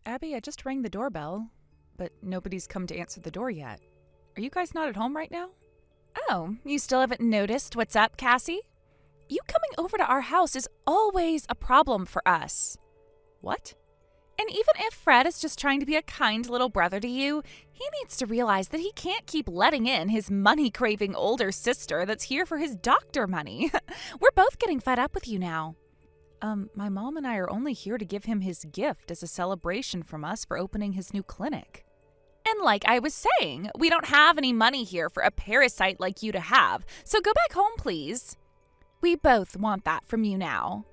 Abby, I just rang the doorbell, but nobody's come to answer the door yet. Are you guys not at home right now? Oh, you still haven't noticed what's up, Cassie? You coming over to our house is always a problem for us. What? And even if Fred is just trying to be a kind little brother to you, he needs to realize that he can't keep letting in his money-craving older sister that's here for his doctor money. We're both getting fed up with you now. My mom and I are only here to give him his gift as a celebration from us for opening his new clinic. And like I was saying, we don't have any money here for a parasite like you to have, so go back home, please. We both want that from you now.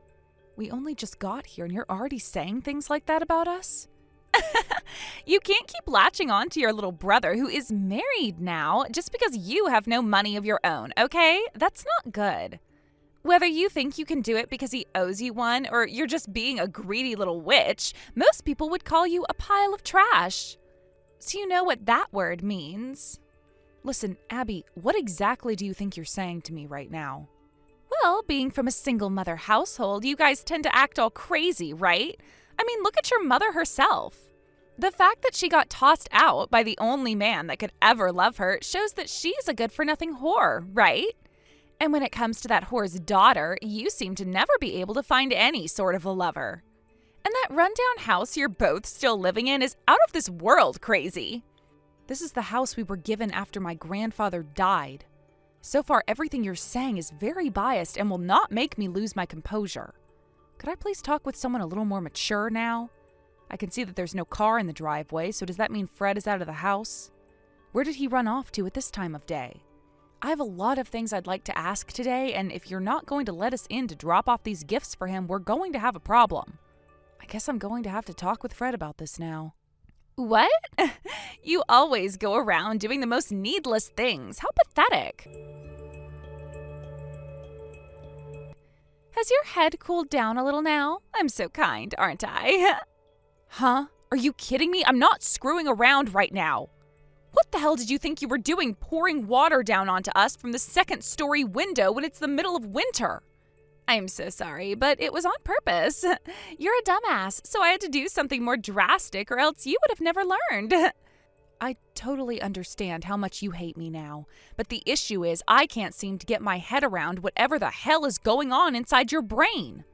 We only just got here and you're already saying things like that about us? You can't keep latching on to your little brother who is married now just because you have no money of your own, okay? That's not good. Whether you think you can do it because he owes you one or you're just being a greedy little witch, most people would call you a pile of trash. So you know what that word means. Listen, Abby, what exactly do you think you're saying to me right now? Well, being from a single mother household, you guys tend to act all crazy, right? I mean, look at your mother herself. The fact that she got tossed out by the only man that could ever love her shows that she's a good-for-nothing whore, right? And when it comes to that whore's daughter, you seem to never be able to find any sort of a lover. And that rundown house you're both still living in is out of this world crazy. This is the house we were given after my grandfather died. So far, everything you're saying is very biased and will not make me lose my composure. Could I please talk with someone a little more mature now? I can see that there's no car in the driveway, so does that mean Fred is out of the house? Where did he run off to at this time of day? I have a lot of things I'd like to ask today, and if you're not going to let us in to drop off these gifts for him, we're going to have a problem. I guess I'm going to have to talk with Fred about this now. What? You always go around doing the most needless things. How pathetic. Has your head cooled down a little now? I'm so kind, aren't I? Huh? Are you kidding me? I'm not screwing around right now. What the hell did you think you were doing pouring water down onto us from the second-story window when it's the middle of winter? I'm so sorry, but it was on purpose. You're a dumbass, so I had to do something more drastic or else you would have never learned. I totally understand how much you hate me now, but the issue is I can't seem to get my head around whatever the hell is going on inside your brain.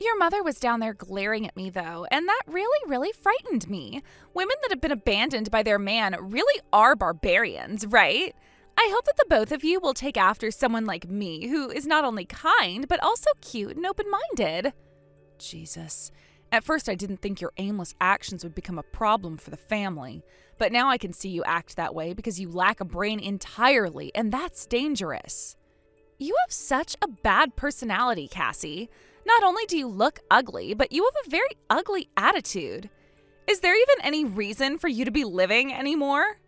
Your mother was down there glaring at me, though, and that really frightened me. Women that have been abandoned by their man really are barbarians, right? I hope that the both of you will take after someone like me, who is not only kind, but also cute and open-minded. Jesus. At first, I didn't think your aimless actions would become a problem for the family, but now I can see you act that way because you lack a brain entirely, and that's dangerous. You have such a bad personality, Cassie. Not only do you look ugly, but you have a very ugly attitude. Is there even any reason for you to be living anymore?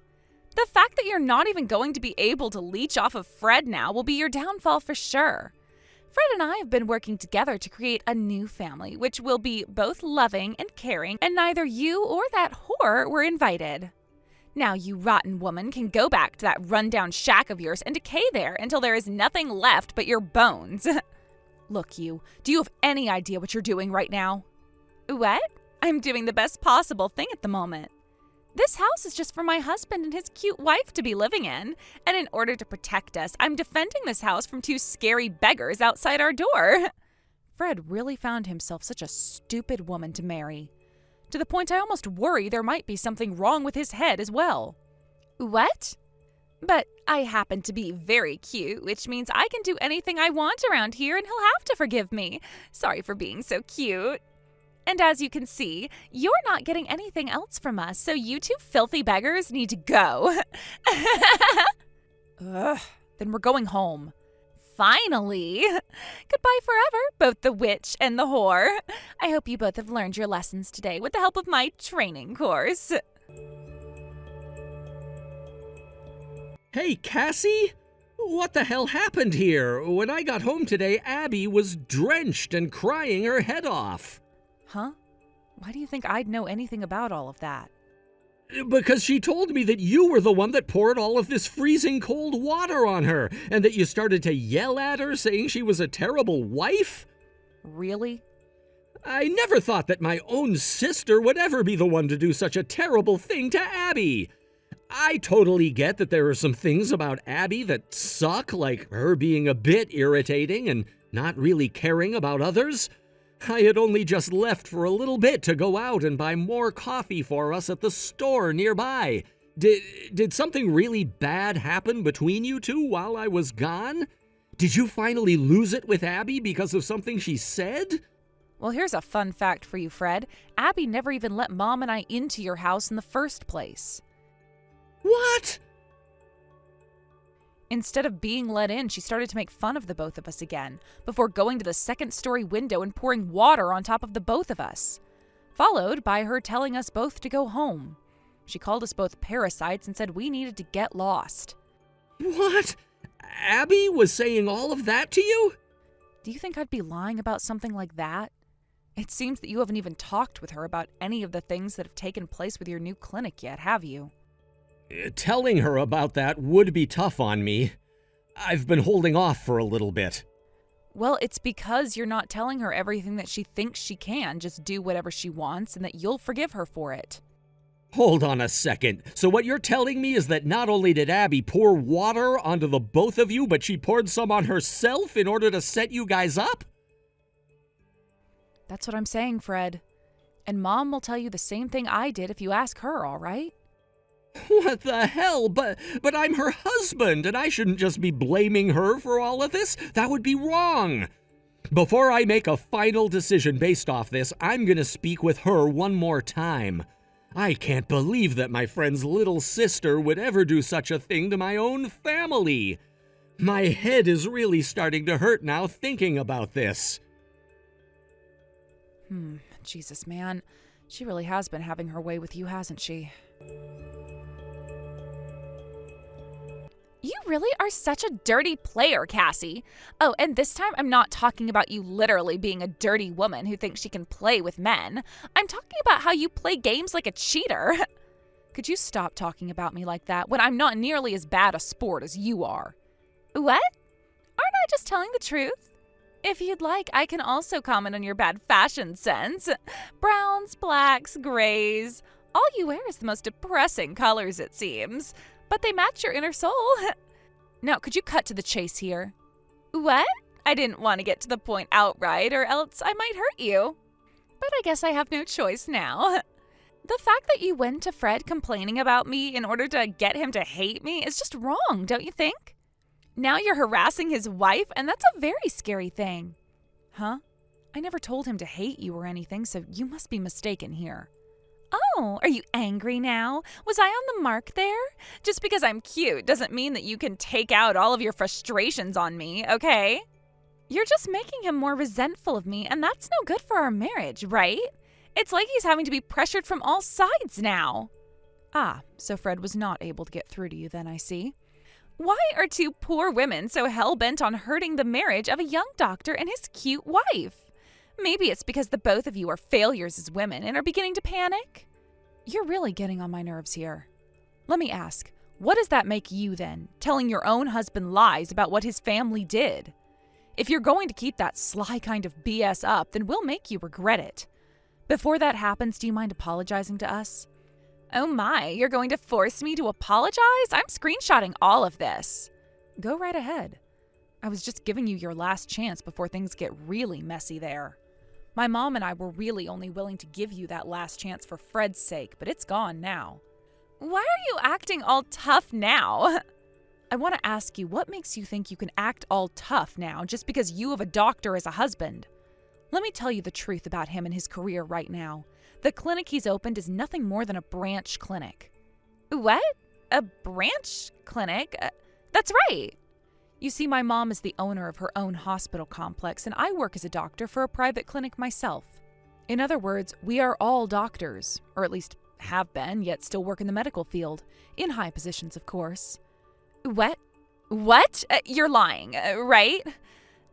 The fact that you're not even going to be able to leech off of Fred now will be your downfall for sure. Fred and I have been working together to create a new family, which will be both loving and caring, and neither you or that whore were invited. Now you rotten woman can go back to that rundown shack of yours and decay there until there is nothing left but your bones. Look, do you have any idea what you're doing right now? What? I'm doing the best possible thing at the moment. This house is just for my husband and his cute wife to be living in, and in order to protect us, I'm defending this house from two scary beggars outside our door. Fred really found himself such a stupid woman to marry. To the point I almost worry there might be something wrong with his head as well. What? But I happen to be very cute, which means I can do anything I want around here and he'll have to forgive me. Sorry for being so cute. And as you can see, you're not getting anything else from us, so you two filthy beggars need to go. Ugh, then we're going home. Finally. Goodbye forever, both the witch and the whore. I hope you both have learned your lessons today with the help of my training course. Hey, Cassie? What the hell happened here? When I got home today, Abby was drenched and crying her head off. Huh? Why do you think I'd know anything about all of that? Because she told me that you were the one that poured all of this freezing cold water on her, and that you started to yell at her saying she was a terrible wife. Really? I never thought that my own sister would ever be the one to do such a terrible thing to Abby. I totally get that there are some things about Abby that suck, like her being a bit irritating and not really caring about others. I had only just left for a little bit to go out and buy more coffee for us at the store nearby. Did something really bad happen between you two while I was gone? Did you finally lose it with Abby because of something she said? Well, here's a fun fact for you, Fred. Abby never even let Mom and I into your house in the first place. What? Instead of being let in, she started to make fun of the both of us again, before going to the second-story window and pouring water on top of the both of us, followed by her telling us both to go home. She called us both parasites and said we needed to get lost. What? Abby was saying all of that to you? Do you think I'd be lying about something like that? It seems that you haven't even talked with her about any of the things that have taken place with your new clinic yet, have you? Telling her about that would be tough on me. I've been holding off for a little bit. Well, it's because you're not telling her everything that she thinks she can just do whatever she wants and that you'll forgive her for it. Hold on a second. So what you're telling me is that not only did Abby pour water onto the both of you, but she poured some on herself in order to set you guys up? That's what I'm saying, Fred. And Mom will tell you the same thing I did if you ask her, all right? What the hell? But I'm her husband, and I shouldn't just be blaming her for all of this. That would be wrong. Before I make a final decision based off this, I'm gonna speak with her one more time. I can't believe that my friend's little sister would ever do such a thing to my own family. My head is really starting to hurt now thinking about this. Jesus, man. She really has been having her way with you, hasn't she? You really are such a dirty player, Cassie. Oh, and this time I'm not talking about you literally being a dirty woman who thinks she can play with men. I'm talking about how you play games like a cheater. Could you stop talking about me like that when I'm not nearly as bad a sport as you are? What? Aren't I just telling the truth? If you'd like, I can also comment on your bad fashion sense. Browns, blacks, grays. All you wear is the most depressing colors, it seems. But they match your inner soul. Now, could you cut to the chase here? What? I didn't want to get to the point outright, or else I might hurt you. But I guess I have no choice now. The fact that you went to Fred complaining about me in order to get him to hate me is just wrong, don't you think? Now you're harassing his wife, and that's a very scary thing. Huh? I never told him to hate you or anything, so you must be mistaken here. Oh, are you angry now? Was I on the mark there? Just because I'm cute doesn't mean that you can take out all of your frustrations on me, okay? You're just making him more resentful of me, and that's no good for our marriage, right? It's like he's having to be pressured from all sides now. Ah, so Fred was not able to get through to you then, I see. Why are two poor women so hell-bent on hurting the marriage of a young doctor and his cute wife? Maybe it's because the both of you are failures as women and are beginning to panic? You're really getting on my nerves here. Let me ask, what does that make you then, telling your own husband lies about what his family did? If you're going to keep that sly kind of BS up, then we'll make you regret it. Before that happens, do you mind apologizing to us? Oh my, you're going to force me to apologize? I'm screenshotting all of this. Go right ahead. I was just giving you your last chance before things get really messy there. My mom and I were really only willing to give you that last chance for Fred's sake, but it's gone now. Why are you acting all tough now? I want to ask you, what makes you think you can act all tough now just because you have a doctor as a husband? Let me tell you the truth about him and his career right now. The clinic he's opened is nothing more than a branch clinic. What? A branch clinic? That's right. You see, my mom is the owner of her own hospital complex, and I work as a doctor for a private clinic myself. In other words, we are all doctors, or at least have been, yet still work in the medical field. In high positions, of course. What? What? You're lying, right?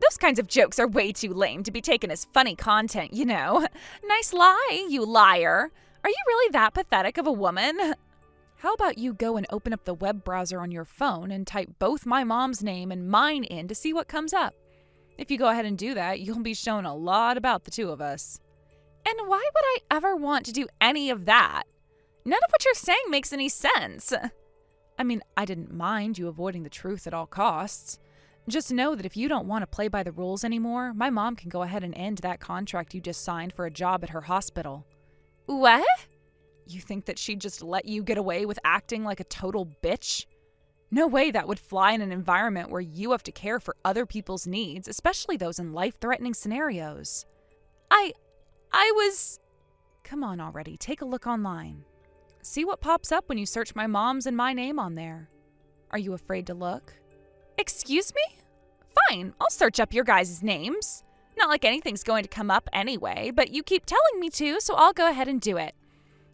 Those kinds of jokes are way too lame to be taken as funny content, you know. Nice lie, you liar. Are you really that pathetic of a woman? How about you go and open up the web browser on your phone and type both my mom's name and mine in to see what comes up? If you go ahead and do that, you'll be shown a lot about the two of us. And why would I ever want to do any of that? None of what you're saying makes any sense. I mean, I didn't mind you avoiding the truth at all costs. Just know that if you don't want to play by the rules anymore, my mom can go ahead and end that contract you just signed for a job at her hospital. What? You think that she'd just let you get away with acting like a total bitch? No way that would fly in an environment where you have to care for other people's needs, especially those in life-threatening scenarios. I was... Come on already, take a look online. See what pops up when you search my mom's and my name on there. Are you afraid to look? Excuse me? Fine, I'll search up your guys' names. Not like anything's going to come up anyway, but you keep telling me to, so I'll go ahead and do it.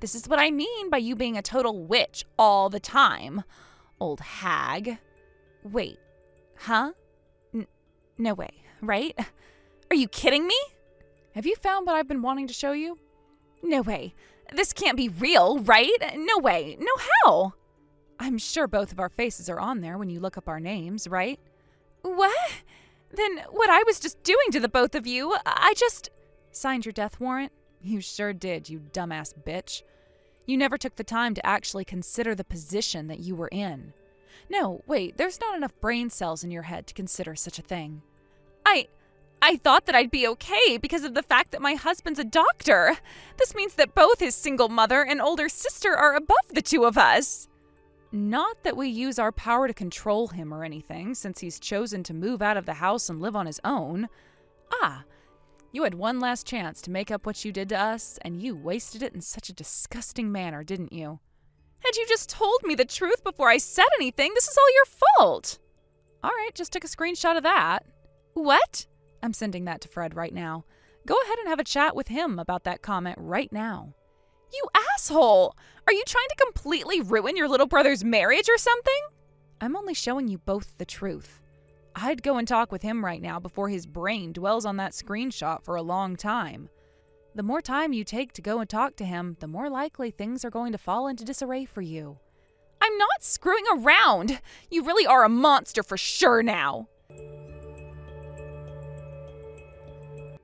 This is what I mean by you being a total witch all the time. Old hag. Wait, huh? No way, right? Are you kidding me? Have you found what I've been wanting to show you? No way. This can't be real, right? No way. No how? I'm sure both of our faces are on there when you look up our names, right? What? Then what I was just doing to the both of you, I just... Signed your death warrant? You sure did, you dumbass bitch. You never took the time to actually consider the position that you were in. No, wait, there's not enough brain cells in your head to consider such a thing. I thought that I'd be okay because of the fact that my husband's a doctor. This means that both his single mother and older sister are above the two of us. Not that we use our power to control him or anything, since he's chosen to move out of the house and live on his own. You had one last chance to make up what you did to us, and you wasted it in such a disgusting manner, didn't you? Had you just told me the truth before I said anything, this is all your fault. All right, just took a screenshot of that. What? I'm sending that to Fred right now. Go ahead and have a chat with him about that comment right now. You asshole! Are you trying to completely ruin your little brother's marriage or something? I'm only showing you both the truth. I'd go and talk with him right now before his brain dwells on that screenshot for a long time. The more time you take to go and talk to him, the more likely things are going to fall into disarray for you. I'm not screwing around! You really are a monster for sure now!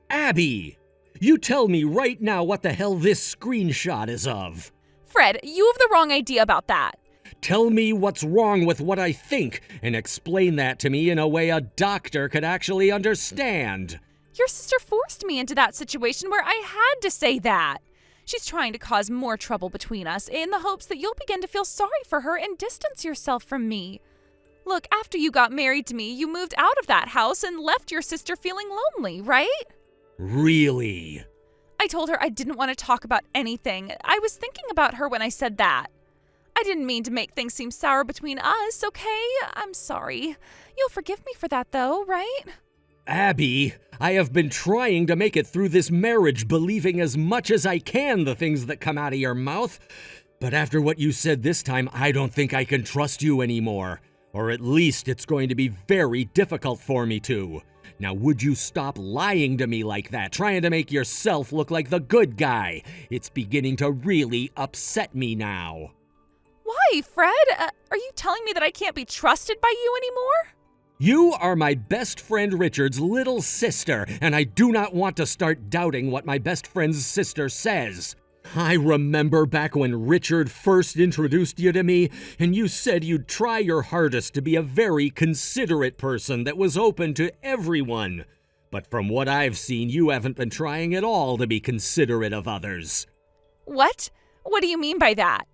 Abby! You tell me right now what the hell this screenshot is of. Fred, you have the wrong idea about that. Tell me what's wrong with what I think, and explain that to me in a way a doctor could actually understand. Your sister forced me into that situation where I had to say that. She's trying to cause more trouble between us in the hopes that you'll begin to feel sorry for her and distance yourself from me. Look, after you got married to me, you moved out of that house and left your sister feeling lonely, right? Really? I told her I didn't want to talk about anything. I was thinking about her when I said that. I didn't mean to make things seem sour between us, okay? I'm sorry. You'll forgive me for that, though, right? Abby, I have been trying to make it through this marriage believing as much as I can the things that come out of your mouth. But after what you said this time, I don't think I can trust you anymore. Or at least it's going to be very difficult for me to. Now, would you stop lying to me like that, trying to make yourself look like the good guy? It's beginning to really upset me now. Why, Fred? Are you telling me that I can't be trusted by you anymore? You are my best friend Richard's little sister, and I do not want to start doubting what my best friend's sister says. I remember back when Richard first introduced you to me, and you said you'd try your hardest to be a very considerate person that was open to everyone. But from what I've seen, you haven't been trying at all to be considerate of others. What? What do you mean by that?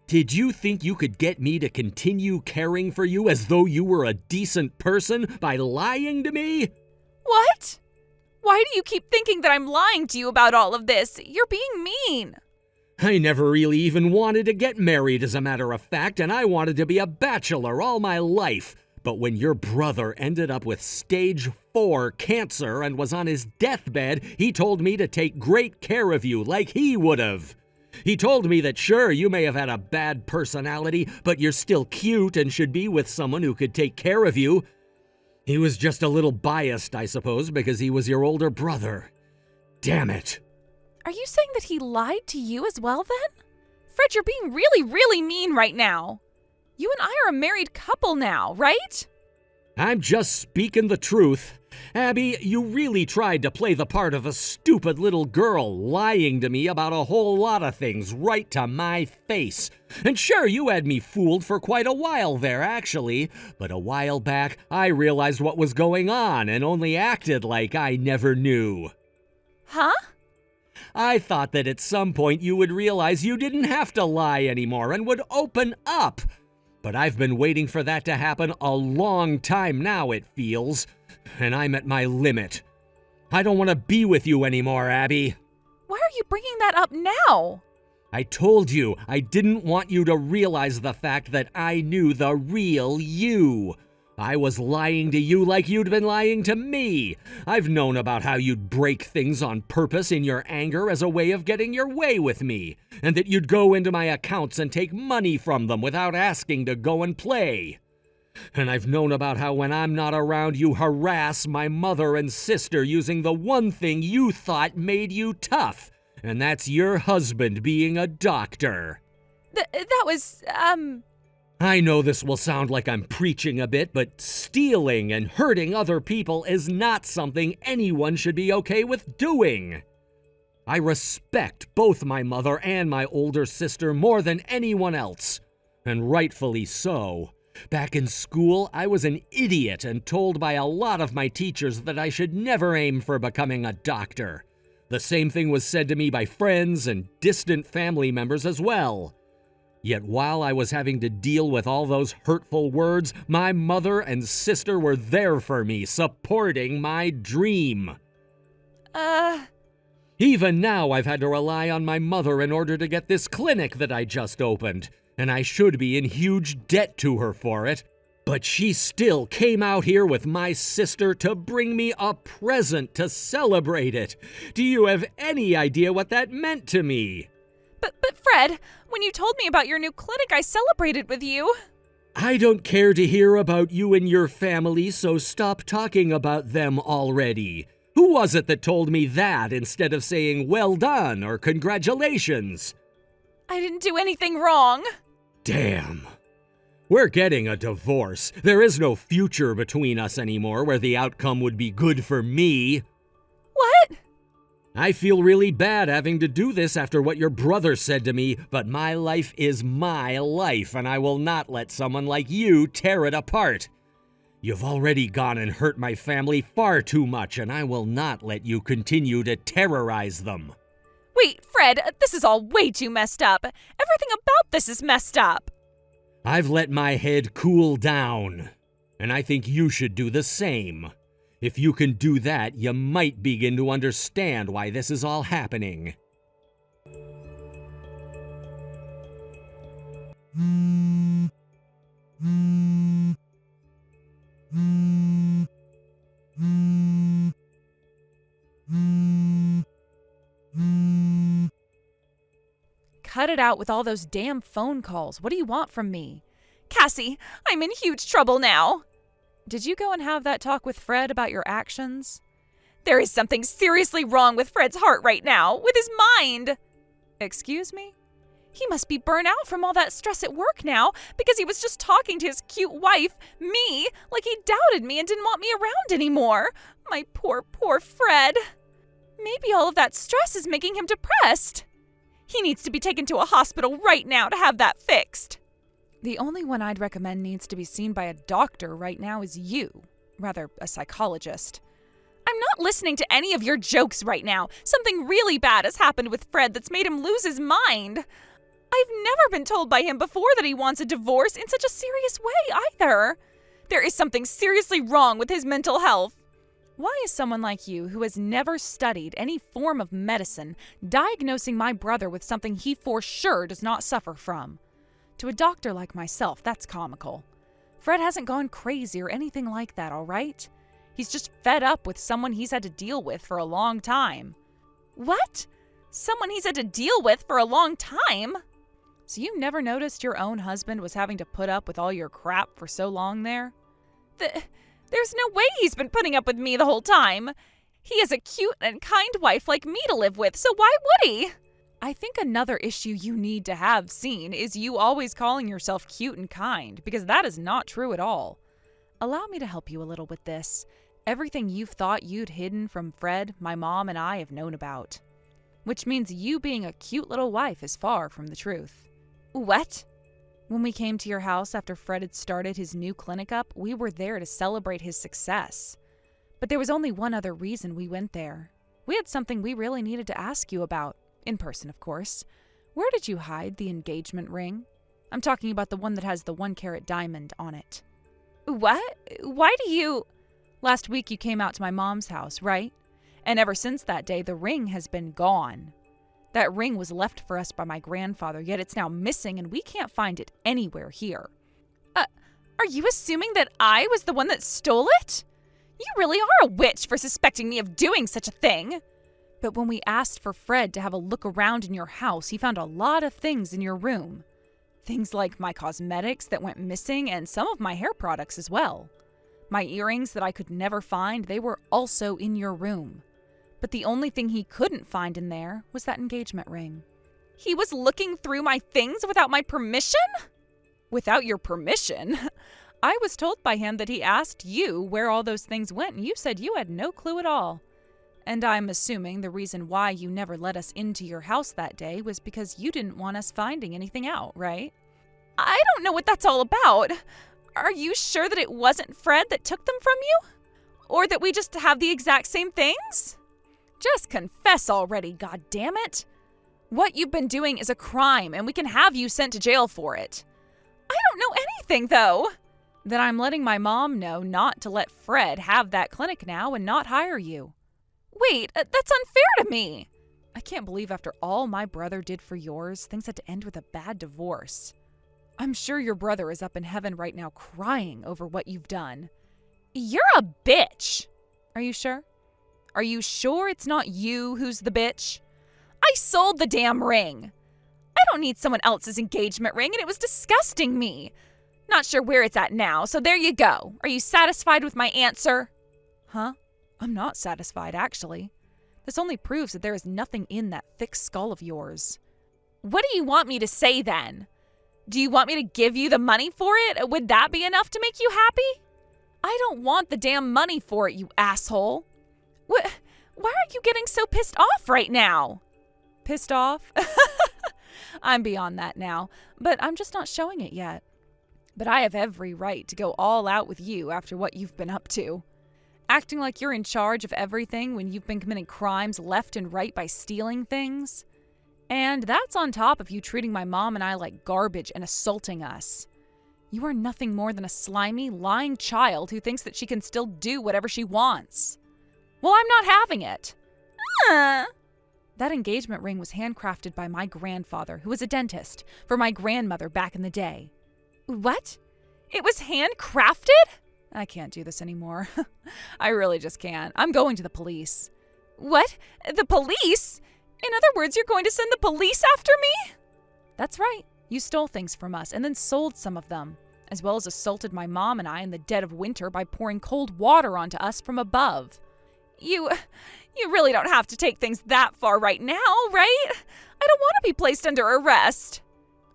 Did you think you could get me to continue caring for you as though you were a decent person by lying to me? What? Why do you keep thinking that I'm lying to you about all of this? You're being mean. I never really even wanted to get married, as a matter of fact, and I wanted to be a bachelor all my life. But when your brother ended up with stage 4 cancer and was on his deathbed, he told me to take great care of you like he would have. He told me that sure, you may have had a bad personality, but you're still cute and should be with someone who could take care of you. He was just a little biased, I suppose, because he was your older brother. Damn it. Are you saying that he lied to you as well then? Fred, you're being really, really mean right now. You and I are a married couple now, right? I'm just speaking the truth. Abby, you really tried to play the part of a stupid little girl, lying to me about a whole lot of things right to my face. And sure, you had me fooled for quite a while there, actually. But a while back, I realized what was going on and only acted like I never knew. Huh? I thought that at some point you would realize you didn't have to lie anymore and would open up. But I've been waiting for that to happen a long time now, it feels. And I'm at my limit. I don't want to be with you anymore, Abby. Why are you bringing that up now? I told you I didn't want you to realize the fact that I knew the real you. I was lying to you like you'd been lying to me. I've known about how you'd break things on purpose in your anger as a way of getting your way with me, and that you'd go into my accounts and take money from them without asking to go and play. And I've known about how when I'm not around, you harass my mother and sister using the one thing you thought made you tough, and that's your husband being a doctor. That was, I know this will sound like I'm preaching a bit, but stealing and hurting other people is not something anyone should be okay with doing. I respect both my mother and my older sister more than anyone else, and rightfully so. Back in school, I was an idiot and told by a lot of my teachers that I should never aim for becoming a doctor. The same thing was said to me by friends and distant family members as well. Yet while I was having to deal with all those hurtful words, my mother and sister were there for me, supporting my dream. Even now, I've had to rely on my mother in order to get this clinic that I just opened, and I should be in huge debt to her for it. But she still came out here with my sister to bring me a present to celebrate it. Do you have any idea what that meant to me? But Fred, when you told me about your new clinic, I celebrated with you. I don't care to hear about you and your family, so stop talking about them already. Who was it that told me that instead of saying well done or congratulations? I didn't do anything wrong. Damn. We're getting a divorce. There is no future between us anymore where the outcome would be good for me. What? I feel really bad having to do this after what your brother said to me, but my life is my life, and I will not let someone like you tear it apart. You've already gone and hurt my family far too much, and I will not let you continue to terrorize them. Wait, Fred, this is all way too messed up. Everything about this is messed up. I've let my head cool down, and I think you should do the same. If you can do that, you might begin to understand why this is all happening. Cut it out with all those damn phone calls. What do you want from me? Cassie, I'm in huge trouble now. Did you go and have that talk with Fred about your actions? There is something seriously wrong with Fred's heart right now, with his mind. Excuse me? He must be burnt out from all that stress at work now because he was just talking to his cute wife, me, like he doubted me and didn't want me around anymore. My poor, poor Fred. Maybe all of that stress is making him depressed. He needs to be taken to a hospital right now to have that fixed. The only one I'd recommend needs to be seen by a doctor right now is you. Rather, a psychologist. I'm not listening to any of your jokes right now. Something really bad has happened with Fred that's made him lose his mind. I've never been told by him before that he wants a divorce in such a serious way either. There is something seriously wrong with his mental health. Why is someone like you, who has never studied any form of medicine, diagnosing my brother with something he for sure does not suffer from? To a doctor like myself, that's comical. Fred hasn't gone crazy or anything like that, all right? He's just fed up with someone he's had to deal with for a long time. What? Someone he's had to deal with for a long time? So you never noticed your own husband was having to put up with all your crap for so long there? There's no way he's been putting up with me the whole time. He has a cute and kind wife like me to live with, so why would he? I think another issue you need to have seen is you always calling yourself cute and kind, because that is not true at all. Allow me to help you a little with this. Everything you've thought you'd hidden from Fred, my mom, and I have known about. Which means you being a cute little wife is far from the truth. What? When we came to your house after Fred had started his new clinic up, we were there to celebrate his success. But there was only one other reason we went there. We had something we really needed to ask you about. In person, of course. Where did you hide the engagement ring? I'm talking about the one that has the 1-carat diamond on it. What? Why do you... Last week you came out to my mom's house, right? And ever since that day, the ring has been gone. That ring was left for us by my grandfather, yet it's now missing and we can't find it anywhere here. Are you assuming that I was the one that stole it? You really are a witch for suspecting me of doing such a thing. But when we asked for Fred to have a look around in your house, he found a lot of things in your room. Things like my cosmetics that went missing and some of my hair products as well. My earrings that I could never find, they were also in your room. But the only thing he couldn't find in there was that engagement ring. He was looking through my things without my permission? Without your permission? I was told by him that he asked you where all those things went, and you said you had no clue at all. And I'm assuming the reason why you never let us into your house that day was because you didn't want us finding anything out, right? I don't know what that's all about. Are you sure that it wasn't Fred that took them from you? Or that we just have the exact same things? Just confess already, goddammit. What you've been doing is a crime, and we can have you sent to jail for it. I don't know anything, though. Then I'm letting my mom know not to let Fred have that clinic now and not hire you. Wait, that's unfair to me. I can't believe after all my brother did for yours, things had to end with a bad divorce. I'm sure your brother is up in heaven right now crying over what you've done. You're a bitch. Are you sure? Are you sure it's not you who's the bitch? I sold the damn ring. I don't need someone else's engagement ring, and it was disgusting me. Not sure where it's at now, so there you go. Are you satisfied with my answer? Huh? I'm not satisfied, actually. This only proves that there is nothing in that thick skull of yours. What do you want me to say, then? Do you want me to give you the money for it? Would that be enough to make you happy? I don't want the damn money for it, you asshole. Why are you getting so pissed off right now? Pissed off? I'm beyond that now, but I'm just not showing it yet. But I have every right to go all out with you after what you've been up to. Acting like you're in charge of everything when you've been committing crimes left and right by stealing things. And that's on top of you treating my mom and I like garbage and assaulting us. You are nothing more than a slimy, lying child who thinks that she can still do whatever she wants. Well, I'm not having it. That engagement ring was handcrafted by my grandfather, who was a dentist, for my grandmother back in the day. What? It was handcrafted? I can't do this anymore. I really just can't. I'm going to the police. What? The police? In other words, you're going to send the police after me? That's right. You stole things from us and then sold some of them, as well as assaulted my mom and I in the dead of winter by pouring cold water onto us from above. You really don't have to take things that far right now, right? I don't want to be placed under arrest.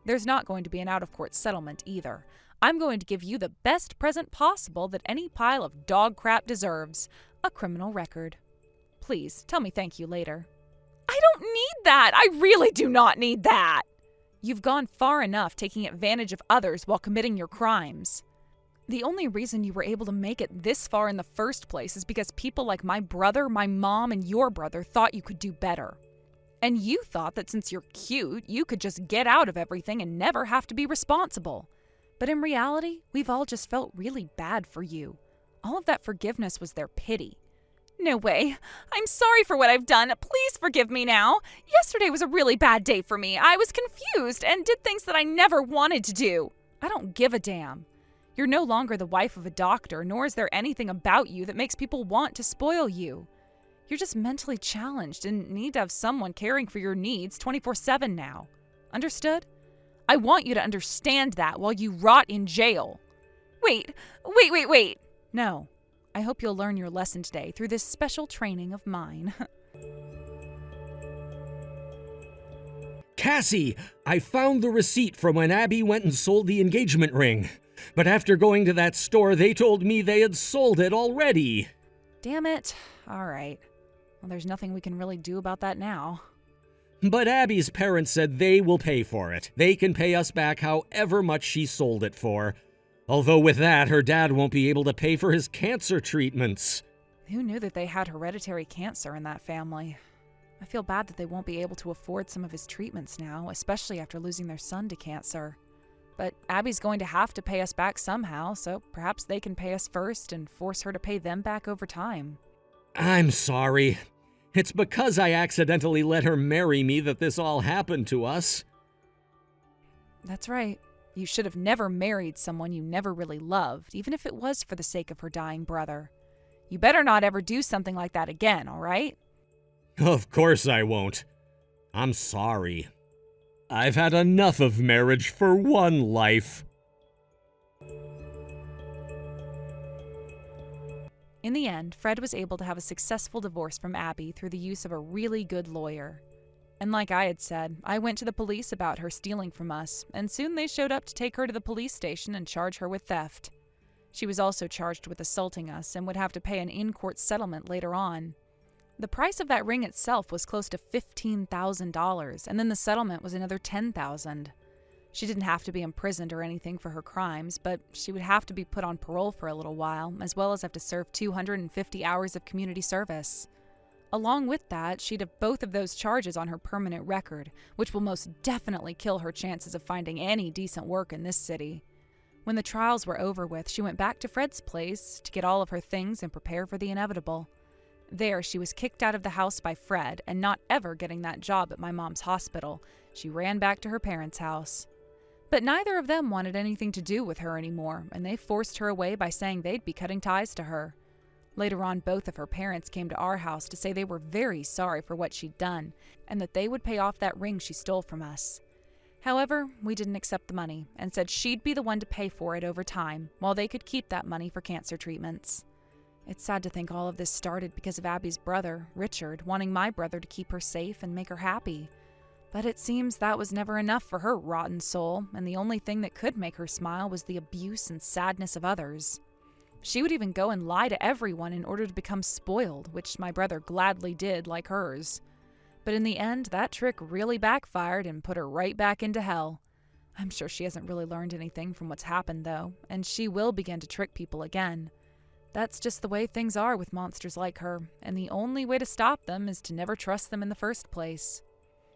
There's not going to be an out-of-court settlement either. I'm going to give you the best present possible that any pile of dog crap deserves, a criminal record. Please, tell me thank you later. I don't need that. I really do not need that. You've gone far enough taking advantage of others while committing your crimes. The only reason you were able to make it this far in the first place is because people like my brother, my mom, and your brother thought you could do better. And you thought that since you're cute, you could just get out of everything and never have to be responsible. But in reality, we've all just felt really bad for you. All of that forgiveness was their pity. No way. I'm sorry for what I've done. Please forgive me now. Yesterday was a really bad day for me. I was confused and did things that I never wanted to do. I don't give a damn. You're no longer the wife of a doctor, nor is there anything about you that makes people want to spoil you. You're just mentally challenged and need to have someone caring for your needs 24/7 now. Understood? I want you to understand that while you rot in jail. Wait. No. I hope you'll learn your lesson today through this special training of mine. Cassie, I found the receipt from when Abby went and sold the engagement ring. But after going to that store, they told me they had sold it already. Damn it. All right. Well, there's nothing we can really do about that now. But Abby's parents said they will pay for it. They can pay us back however much she sold it for. Although with that, her dad won't be able to pay for his cancer treatments. Who knew that they had hereditary cancer in that family? I feel bad that they won't be able to afford some of his treatments now, especially after losing their son to cancer. But Abby's going to have to pay us back somehow, so perhaps they can pay us first and force her to pay them back over time. I'm sorry. It's because I accidentally let her marry me that this all happened to us. That's right. You should have never married someone you never really loved, even if it was for the sake of her dying brother. You better not ever do something like that again, all right? Of course I won't. I'm sorry. I've had enough of marriage for one life. In the end, Fred was able to have a successful divorce from Abby through the use of a really good lawyer. And like I had said, I went to the police about her stealing from us, and soon they showed up to take her to the police station and charge her with theft. She was also charged with assaulting us and would have to pay an in-court settlement later on. The price of that ring itself was close to $15,000, and then the settlement was another $10,000. She didn't have to be imprisoned or anything for her crimes, but she would have to be put on parole for a little while, as well as have to serve 250 hours of community service. Along with that, she'd have both of those charges on her permanent record, which will most definitely kill her chances of finding any decent work in this city. When the trials were over with, she went back to Fred's place to get all of her things and prepare for the inevitable. There, she was kicked out of the house by Fred, and not ever getting that job at my mom's hospital, she ran back to her parents' house. But neither of them wanted anything to do with her anymore, and they forced her away by saying they'd be cutting ties to her. Later on, both of her parents came to our house to say they were very sorry for what she'd done, and that they would pay off that ring she stole from us. However, we didn't accept the money, and said she'd be the one to pay for it over time, while they could keep that money for cancer treatments. It's sad to think all of this started because of Abby's brother, Richard, wanting my brother to keep her safe and make her happy. But it seems that was never enough for her rotten soul, and the only thing that could make her smile was the abuse and sadness of others. She would even go and lie to everyone in order to become spoiled, which my brother gladly did like hers. But in the end, that trick really backfired and put her right back into hell. I'm sure she hasn't really learned anything from what's happened, though, and she will begin to trick people again. That's just the way things are with monsters like her, and the only way to stop them is to never trust them in the first place.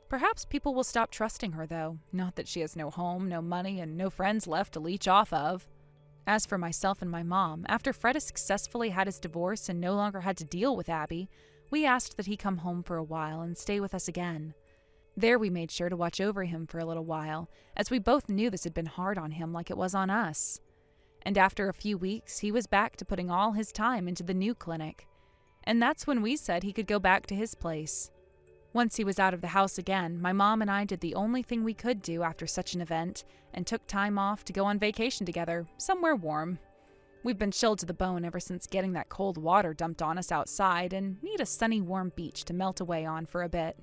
Perhaps people will stop trusting her, though, not that she has no home, no money, and no friends left to leech off of. As for myself and my mom, after Fred has successfully had his divorce and no longer had to deal with Abby, we asked that he come home for a while and stay with us again. There we made sure to watch over him for a little while, as we both knew this had been hard on him like it was on us. And after a few weeks, he was back to putting all his time into the new clinic. And that's when we said he could go back to his place. Once he was out of the house again, my mom and I did the only thing we could do after such an event and took time off to go on vacation together, somewhere warm. We've been chilled to the bone ever since getting that cold water dumped on us outside and need a sunny, warm beach to melt away on for a bit.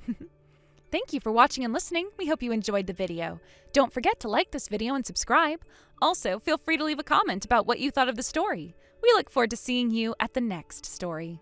Thank you for watching and listening. We hope you enjoyed the video. Don't forget to like this video and subscribe. Also, feel free to leave a comment about what you thought of the story. We look forward to seeing you at the next story.